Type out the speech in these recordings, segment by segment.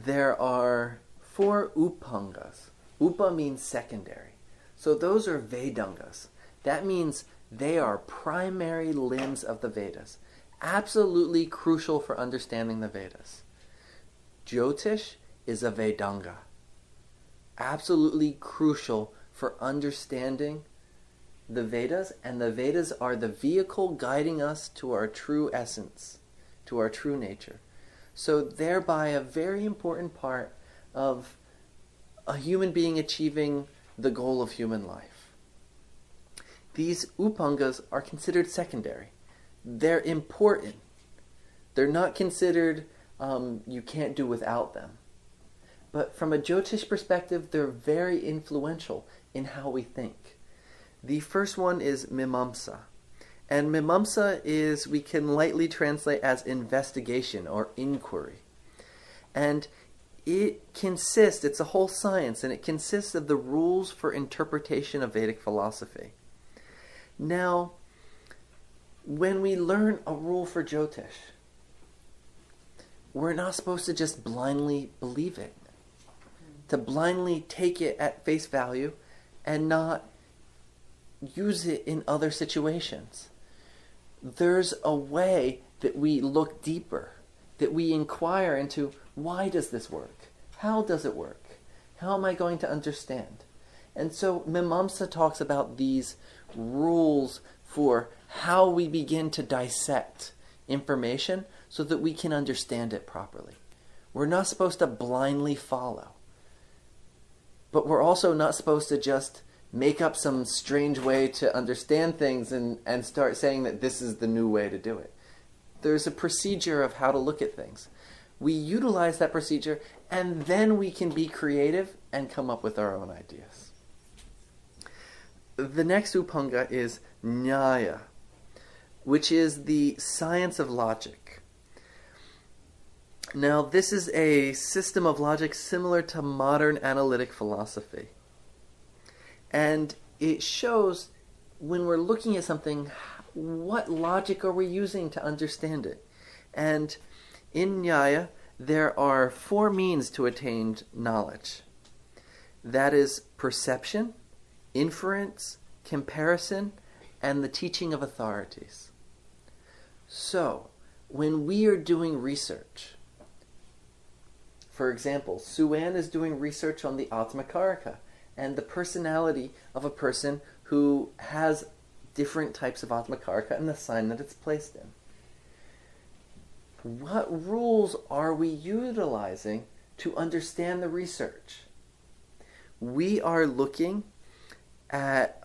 there are 4 Upāṅgas. Upa means secondary. So those are Vedangas. That means they are primary limbs of the Vedas. Absolutely crucial for understanding the Vedas. Jyotish is a Vedanga. Absolutely crucial for understanding the Vedas, and the Vedas are the vehicle guiding us to our true essence, to our true nature. So thereby a very important part of a human being achieving the goal of human life. These Upāṅgas are considered secondary. They're important. They're not considered you can't do without them. But from a Jyotish perspective, they're very influential in how we think. The first one is Mimamsa. And Mimamsa is, we can lightly translate as investigation or inquiry. And it consists, it's a whole science, and it consists of the rules for interpretation of Vedic philosophy. Now, when we learn a rule for Jyotish, we're not supposed to just blindly believe it, to blindly take it at face value and not use it in other situations. There's a way that we look deeper, that we inquire into, why does this work? How does it work? How am I going to understand? And so Mimamsa talks about these rules for how we begin to dissect information so that we can understand it properly. We're not supposed to blindly follow. But we're also not supposed to just make up some strange way to understand things and start saying that this is the new way to do it. There's a procedure of how to look at things. We utilize that procedure, and then we can be creative and come up with our own ideas. The next Upāṅga is Nyaya, which is the science of logic. Now, this is a system of logic similar to modern analytic philosophy. And it shows, when we're looking at something, what logic are we using to understand it? And in Nyaya, there are 4 means to attain knowledge. That is perception, inference, comparison, and the teaching of authorities. So, when we are doing research, for example, Suan is doing research on the Atmakarika and the personality of a person who has different types of Atmakarika and the sign that it's placed in. What rules are we utilizing to understand the research? We are looking at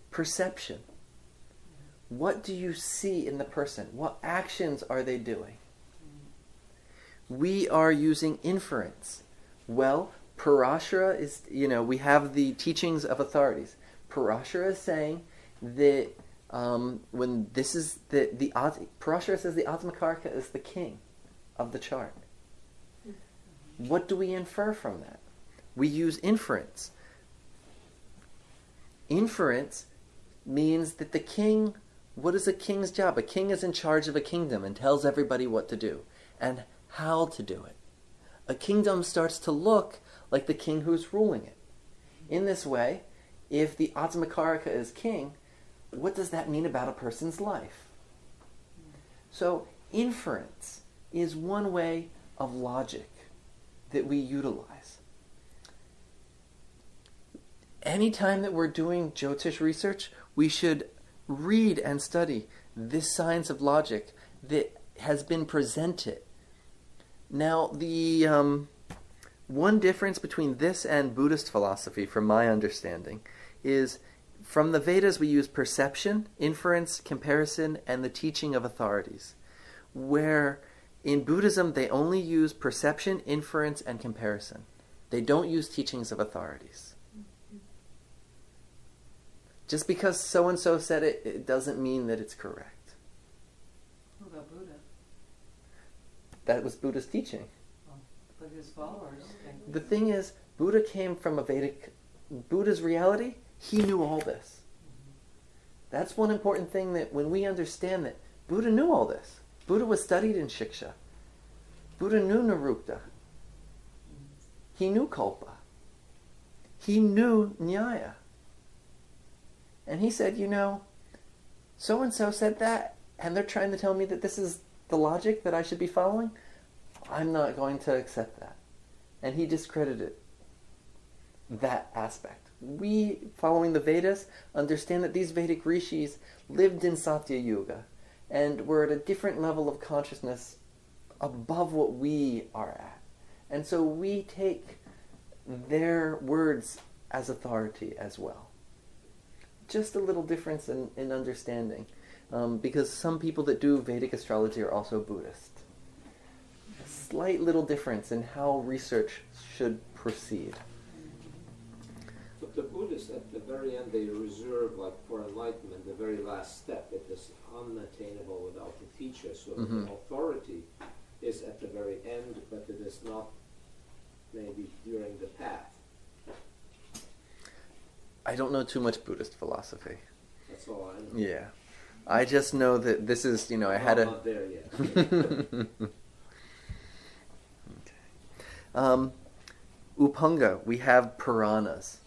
perception. What do you see in the person? What actions are they doing? We are using inference. Well, Parashara is, we have the teachings of authorities. Parashara is saying that when this is Parashara says the Atmakarika is the king of the chart. What do we infer from that? We use inference. Inference means that the king, what is a king's job? A king is in charge of a kingdom and tells everybody what to do and how to do it. A kingdom starts to look like the king who's ruling it. In this way, if the Atmakarika is king, what does that mean about a person's life? So inference is one way of logic that we utilize. Anytime that we're doing Jyotish research, we should read and study this science of logic that has been presented. Now, the one difference between this and Buddhist philosophy, from my understanding, is from the Vedas we use perception, inference, comparison, and the teaching of authorities. Where in Buddhism they only use perception, inference, and comparison. They don't use teachings of authorities. Just because so-and-so said it, it doesn't mean that it's correct. What about Buddha? That was Buddha's teaching. Oh, but his followers think... The thing is, Buddha came from a Vedic... Buddha's reality, he knew all this. That's one important thing, that when we understand that Buddha knew all this. Buddha was studied in Shiksha. Buddha knew Nirukta. he knew Kalpa. He knew Nyaya. And he said, so-and-so said that, and they're trying to tell me that this is the logic that I should be following. I'm not going to accept that. And he discredited that aspect. We, following the Vedas, understand that these Vedic rishis lived in Satya Yuga and were at a different level of consciousness above what we are at. And so we take their words as authority as well. Just a little difference in understanding, because some people that do Vedic astrology are also Buddhist. A slight little difference in how research should proceed. But the Buddhists, at the very end, they reserve, like for enlightenment, the very last step. It is unattainable without the teacher. So the authority is at the very end, but it is not maybe during the path. I don't know too much Buddhist philosophy. That's all I know. Yeah. I just know that this is, I had a... not there yet. Okay. Upāṅga, we have Puranas.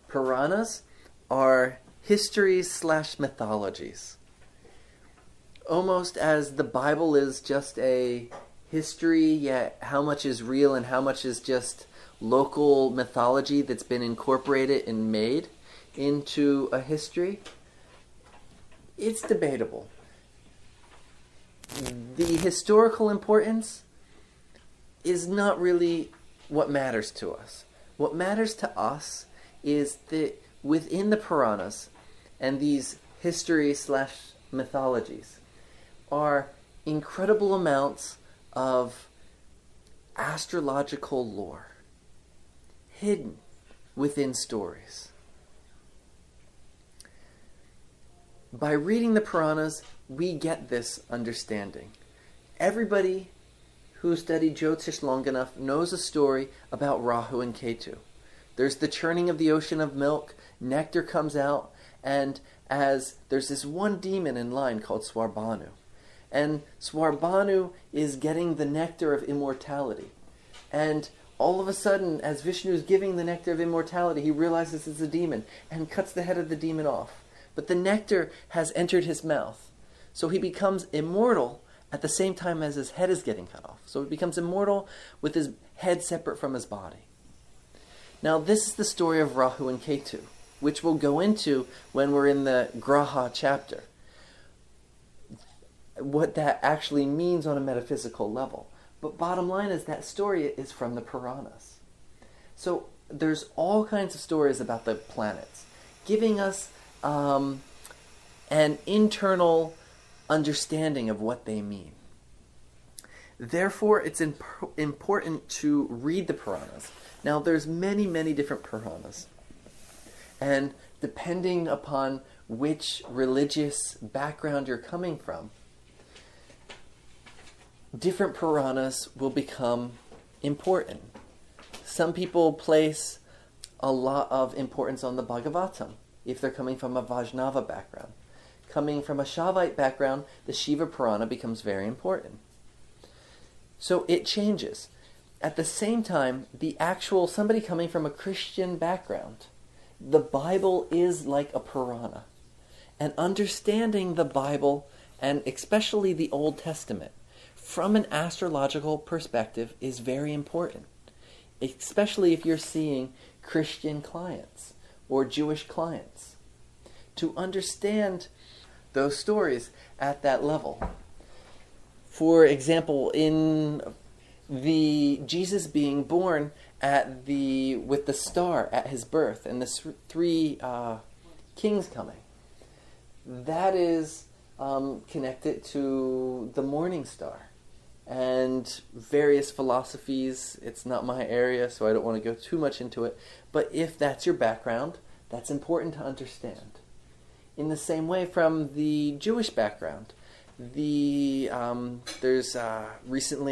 Puranas are histories/mythologies. Almost as the Bible is just a history, yet how much is real and how much is just local mythology that's been incorporated and made into a history. It's debatable. The historical importance is not really what matters to us. What matters to us is that within the Puranas and these history/mythologies are incredible amounts of astrological lore hidden within stories. By reading the Puranas, we get this understanding. Everybody who studied Jyotish long enough knows a story about Rahu and Ketu. There's the churning of the ocean of milk, nectar comes out, and as there's this one demon in line called Swarbhanu. And Swarbhanu is getting the nectar of immortality. And all of a sudden, as Vishnu is giving the nectar of immortality, he realizes it's a demon and cuts the head of the demon off. But the nectar has entered his mouth. So he becomes immortal at the same time as his head is getting cut off. So he becomes immortal with his head separate from his body. Now this is the story of Rahu and Ketu, which we'll go into when we're in the Graha chapter. What that actually means on a metaphysical level. But bottom line is that story is from the Puranas. So there's all kinds of stories about the planets, giving us an internal understanding of what they mean. Therefore, it's important to read the Puranas. Now, there's many, many different Puranas. And depending upon which religious background you're coming from, different Puranas will become important. Some people place a lot of importance on the Bhagavatam if they're coming from a Vaishnava background. Coming from a Shaivite background, the Shiva Purana becomes very important. So it changes. At the same time, somebody coming from a Christian background, the Bible is like a Purana. And understanding the Bible, and especially the Old Testament, from an astrological perspective is very important. Especially if you're seeing Christian clients or Jewish clients. To understand those stories at that level. For example, in the Jesus being born with the star at his birth and the three kings coming, that is connected to the morning star and various philosophies. It's not my area, so I don't want to go too much into it. But if that's your background, that's important to understand. In the same way, from the Jewish background, recently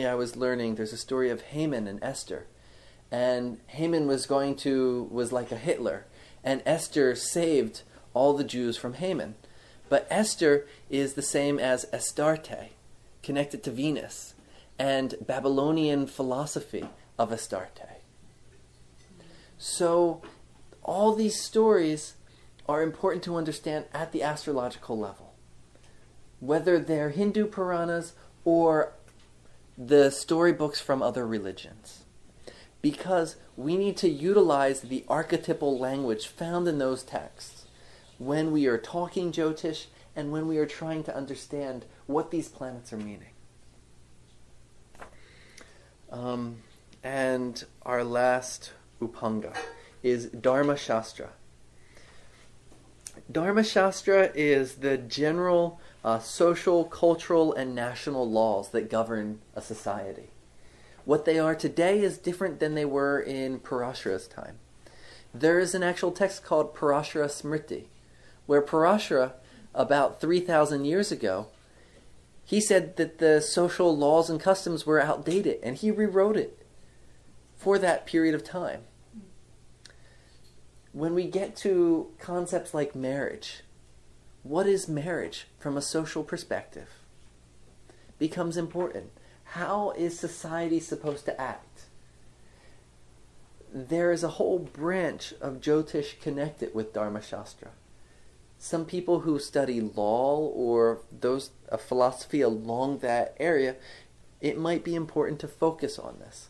I was learning there's a story of Haman and Esther, and Haman was like a Hitler, and Esther saved all the Jews from Haman. But Esther is the same as Astarte, connected to Venus, and Babylonian philosophy of Astarte. So all these stories are important to understand at the astrological level, whether they're Hindu Puranas or the storybooks from other religions, because we need to utilize the archetypal language found in those texts when we are talking Jyotish and when we are trying to understand what these planets are meaning. And our last Upāṅga is Dharma Shastra. Dharma Shastra is the general social, cultural, and national laws that govern a society. What they are today is different than they were in Parashara's time. There is an actual text called Parashara Smriti, where Parashara, about 3,000 years ago, he said that the social laws and customs were outdated, and he rewrote it for that period of time. When we get to concepts like marriage, what is marriage from a social perspective becomes important. How is society supposed to act? There is a whole branch of Jyotish connected with Dharma Shastra. Some people who study law or a philosophy along that area, it might be important to focus on this.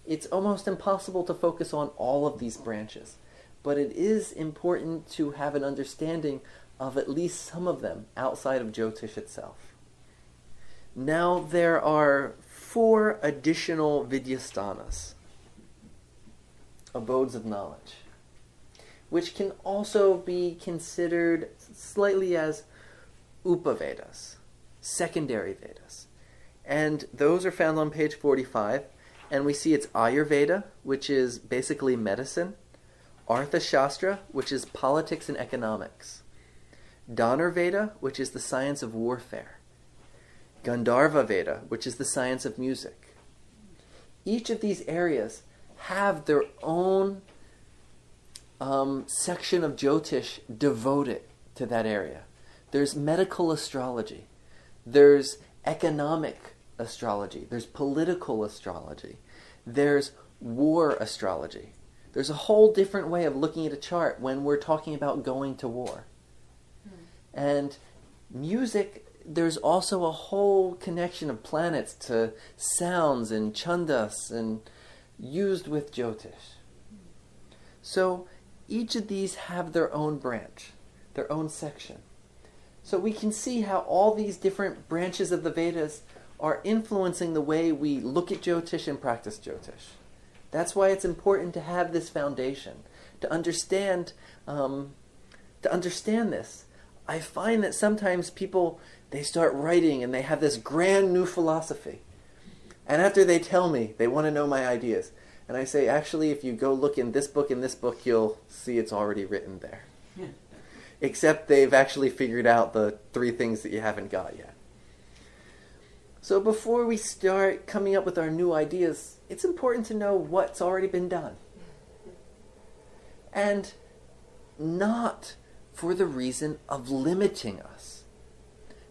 It's almost impossible to focus on all of these branches, but it is important to have an understanding of at least some of them outside of Jyotish itself. Now there are 4 additional Vidyasthanas, abodes of knowledge, which can also be considered slightly as Upavedas, secondary Vedas. And those are found on page 45, and we see it's Ayurveda, which is basically medicine, Arthashastra, which is politics and economics, Dhanurveda, which is the science of warfare, Gandharva Veda, which is the science of music. Each of these areas have their own section of Jyotish devoted to that area. There's medical astrology, there's economic astrology, there's political astrology, there's war astrology. There's a whole different way of looking at a chart when we're talking about going to war. And music, there's also a whole connection of planets to sounds and chandas and used with Jyotish. So each of these have their own branch, their own section. So we can see how all these different branches of the Vedas are influencing the way we look at Jyotish and practice Jyotish. That's why it's important to have this foundation, to understand this. I find that sometimes people, they start writing and they have this grand new philosophy. And after they tell me, they want to know my ideas. And I say, actually, if you go look in this book, you'll see it's already written there. Yeah. Except they've actually figured out the 3 things that you haven't got yet. So before we start coming up with our new ideas, it's important to know what's already been done. And not for the reason of limiting us.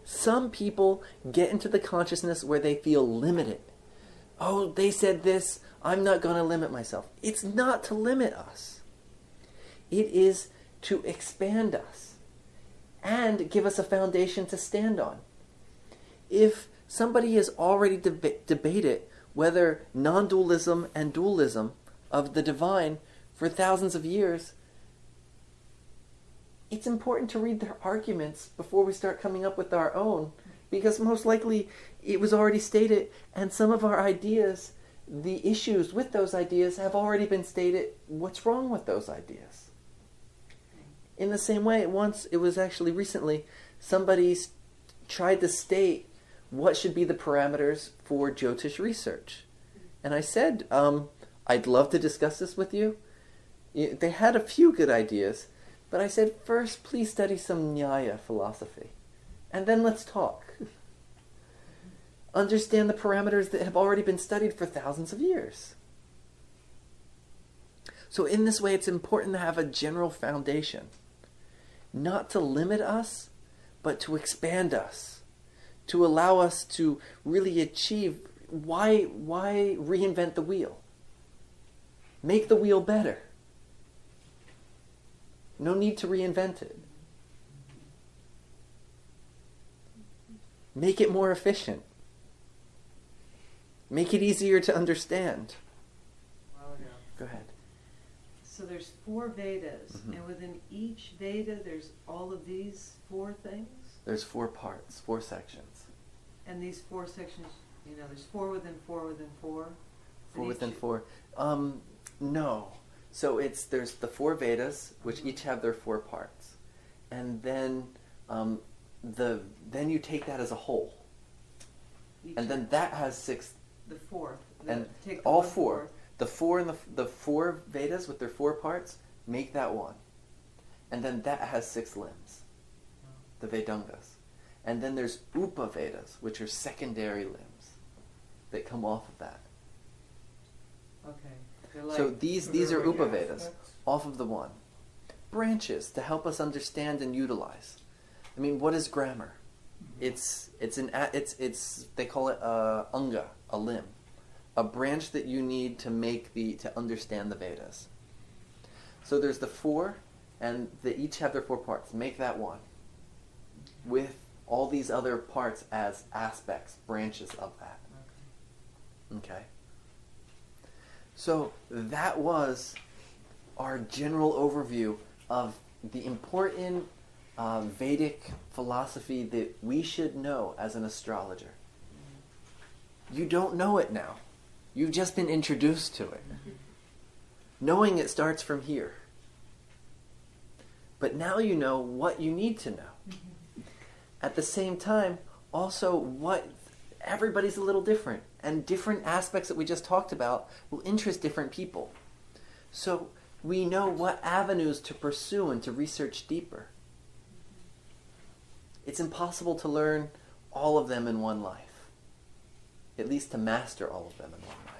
Some people get into the consciousness where they feel limited. Oh, they said this, I'm not going to limit myself. It's not to limit us. It is to expand us and give us a foundation to stand on. If somebody has already debated whether non-dualism and dualism of the divine for thousands of years, it's important to read their arguments before we start coming up with our own, because most likely it was already stated, and some of our ideas, the issues with those ideas have already been stated. What's wrong with those ideas? In the same way, it was actually recently, somebody tried to state what should be the parameters for Jyotish research. And I said, I'd love to discuss this with you. They had a few good ideas, but I said, first, please study some Nyaya philosophy. And then let's talk. Understand the parameters that have already been studied for thousands of years. So in this way, it's important to have a general foundation. Not to limit us, but to expand us. To allow us to really achieve, why reinvent the wheel? Make the wheel better. No need to reinvent it. Make it more efficient. Make it easier to understand. While ago. Go ahead. So there's 4 Vedas, and within each Veda there's all of these 4 things? There's 4 parts, 4 sections. And these 4 sections, there's 4 within 4 within 4? 4 within 4. No. So there's the 4 Vedas, which each have their 4 parts. And then then you take that as a whole. And then that has 6. The 4th. And take the all 1 4. fourth. The 4 and the 4 Vedas with their 4 parts make that one. And then that has 6 limbs. The Vedangas. And then there's Upa-Vedas, which are secondary limbs that come off of that. Okay. So these are Upa-Vedas, off of the one. Branches to help us understand and utilize. I mean, what is grammar? It's they call it a anga, a limb, a branch that you need to understand the Vedas. So there's the 4, and they each have their 4 parts. Make that one, with all these other parts as aspects, branches of that. Okay. So that was our general overview of the important Vedic philosophy that we should know as an astrologer. You don't know it now. You've just been introduced to it. Knowing it starts from here. But now you know what you need to know. At the same time, also everybody's a little different, and different aspects that we just talked about will interest different people. So we know what avenues to pursue and to research deeper. It's impossible to learn all of them in one life. At least to master all of them in one life.